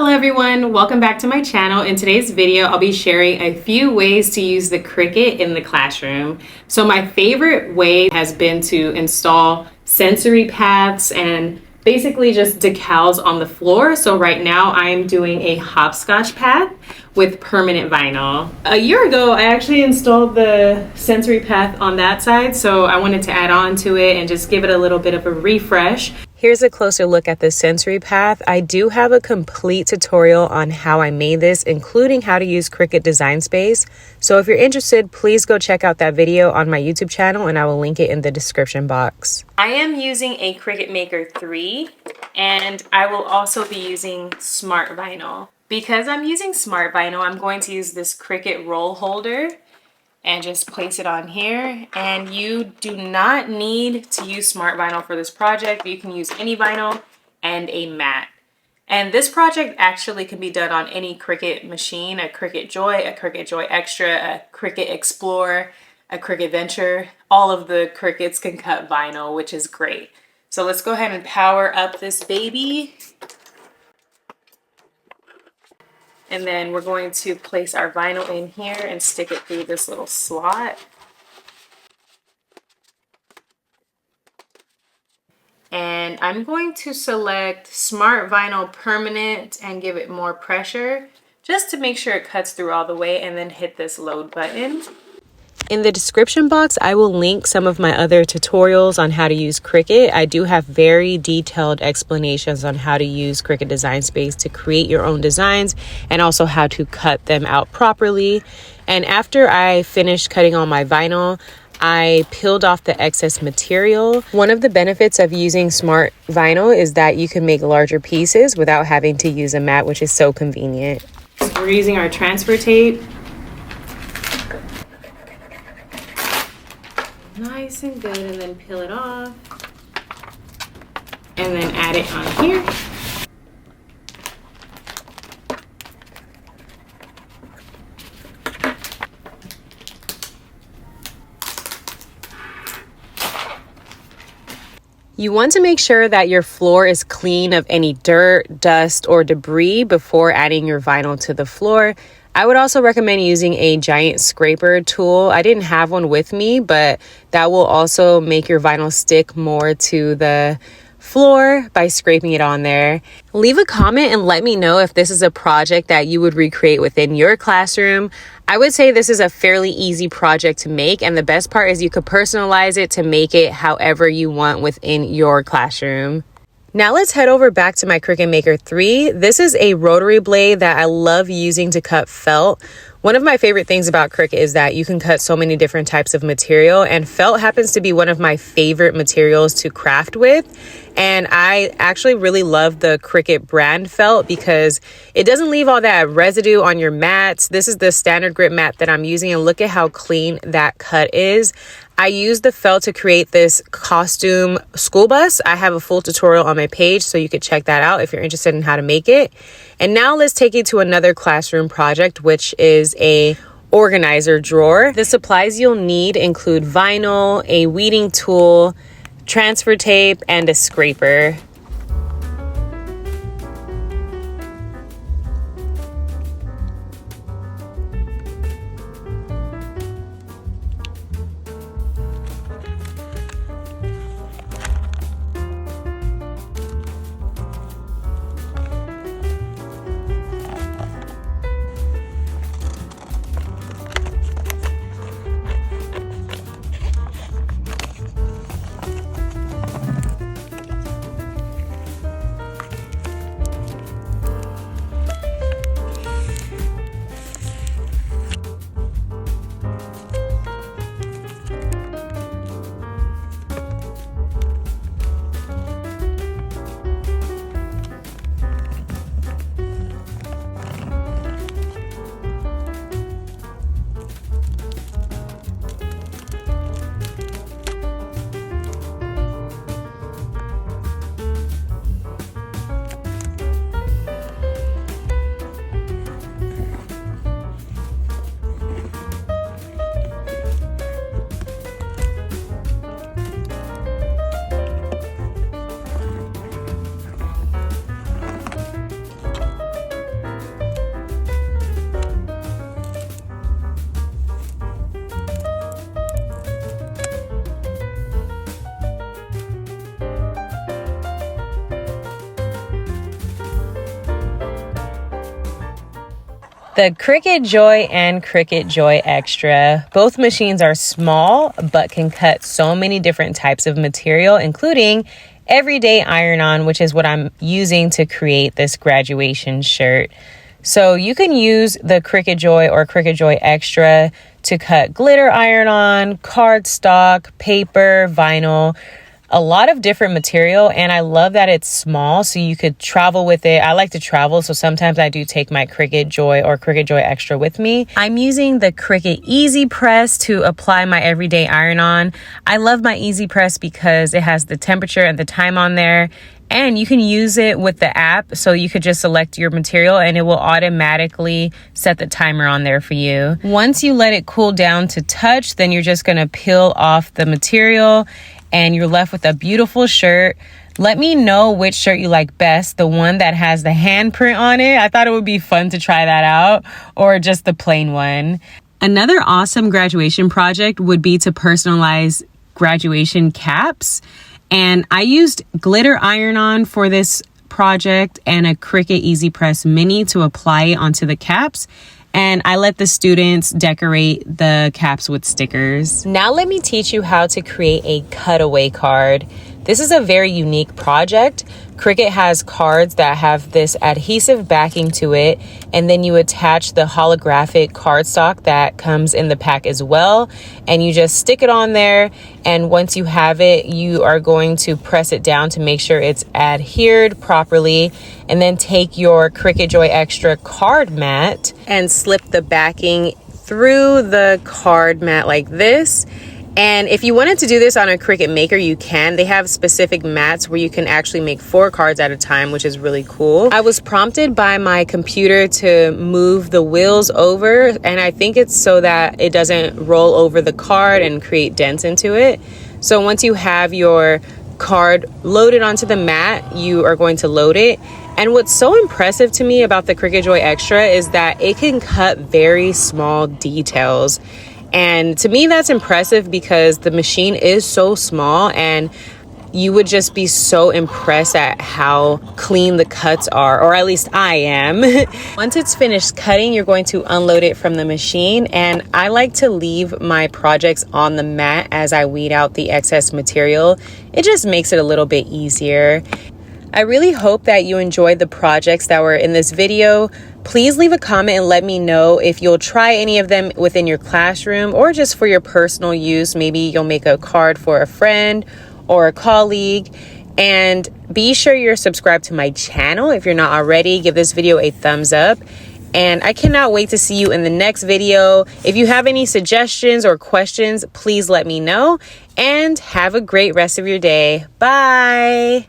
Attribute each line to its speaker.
Speaker 1: Hello everyone, welcome back to my channel. In today's video, I'll be sharing a few ways to use the Cricut in the classroom. So my favorite way has been to install sensory paths and basically just decals on the floor. So right now I'm doing a hopscotch path with permanent vinyl. A year ago, I actually installed the sensory path on that side, so I wanted to add on to it and just give it a little bit of a refresh. Here's a closer look at the sensory path. I do have a complete tutorial on how I made this, including how to use Cricut Design Space. So if you're interested, please go check out that video on my YouTube channel and I will link it in the description box. I am using a Cricut Maker 3 and I will also be using Smart Vinyl. Because I'm using Smart Vinyl, I'm going to use this Cricut roll holder and just place it on here. And you do not need to use Smart Vinyl for this project. You can use any vinyl and a mat. And this project actually can be done on any Cricut machine, a Cricut Joy, a Cricut Joy Extra, a Cricut Explorer, a Cricut Venture. All of the Cricuts can cut vinyl, which is great. So let's go ahead and power up this baby. And then we're going to place our vinyl in here and stick it through this little slot. And I'm going to select Smart Vinyl Permanent and give it more pressure just to make sure it cuts through all the way, and then hit this load button. In the description box, I will link some of my other tutorials on how to use Cricut. I do have very detailed explanations on how to use Cricut Design Space to create your own designs and also how to cut them out properly. And after I finished cutting all my vinyl, I peeled off the excess material. One of the benefits of using Smart Vinyl is that you can make larger pieces without having to use a mat, which is so convenient. So we're using our transfer tape. Nice and good, and then peel it off and then add it on here. You want to make sure that your floor is clean of any dirt, dust, or debris before adding your vinyl to the floor. I would also recommend using a giant scraper tool. I didn't have one with me, but that will also make your vinyl stick more to the floor by scraping it on there. Leave a comment and let me know if this is a project that you would recreate within your classroom. I would say this is a fairly easy project to make, and the best part is you could personalize it to make it however you want within your classroom. Now let's head over back to my Cricut Maker 3. This is a rotary blade that I love using to cut felt. One of my favorite things about Cricut is that you can cut so many different types of material, and felt happens to be one of my favorite materials to craft with. And I actually really love the Cricut brand felt because it doesn't leave all that residue on your mats. This is the standard grip mat that I'm using, and look at how clean that cut is. I used the felt to create this costume school bus. I have a full tutorial on my page, so you could check that out if you're interested in how to make it. And now let's take you to another classroom project, which is a organizer drawer. The supplies you'll need include vinyl, a weeding tool, transfer tape, and a scraper. The Cricut Joy and Cricut Joy Extra. Both machines are small, but can cut so many different types of material, including everyday iron-on, which is what I'm using to create this graduation shirt. So you can use the Cricut Joy or Cricut Joy Extra to cut glitter iron-on, cardstock, paper, vinyl, a lot of different material. And I love that it's small, so you could travel with it. I like to travel, so sometimes I do take my Cricut Joy or Cricut Joy Extra with me. I'm using the Cricut Easy Press to apply my everyday iron-on. I love my Easy Press because it has the temperature and the time on there. And you can use it with the app, so you could just select your material and it will automatically set the timer on there for you. Once you let it cool down to touch, then you're just gonna peel off the material and you're left with a beautiful shirt. Let me know which shirt you like best, the one that has the handprint on it. I thought it would be fun to try that out, or just the plain one. Another awesome graduation project would be to personalize graduation caps. And I used glitter iron-on for this project and a Cricut Easy Press Mini to apply it onto the caps. And I let the students decorate the caps with stickers. Now let me teach you how to create a cutaway card. This is a very unique project. Cricut has cards that have this adhesive backing to it, and then you attach the holographic cardstock that comes in the pack as well, and you just stick it on there. And once you have it, you are going to press it down to make sure it's adhered properly, and then take your Cricut Joy Extra card mat and slip the backing through the card mat like this. And if you wanted to do this on a Cricut Maker, you can. They have specific mats where you can actually make 4 cards at a time, which is really cool. I was prompted by my computer to move the wheels over, and I think it's so that it doesn't roll over the card and create dents into it. So once you have your card loaded onto the mat, you are going to load it. And what's so impressive to me about the Cricut Joy Extra is that it can cut very small details. And to me, that's impressive because the machine is so small, and you would just be so impressed at how clean the cuts are, or at least I am. Once it's finished cutting, you're going to unload it from the machine. And I like to leave my projects on the mat as I weed out the excess material. It just makes it a little bit easier. I really hope that you enjoyed the projects that were in this video. Please leave a comment and let me know if you'll try any of them within your classroom or just for your personal use. Maybe you'll make a card for a friend or a colleague. And be sure you're subscribed to my channel if you're not already. Give this video a thumbs up. And I cannot wait to see you in the next video. If you have any suggestions or questions, please let me know. And have a great rest of your day. Bye.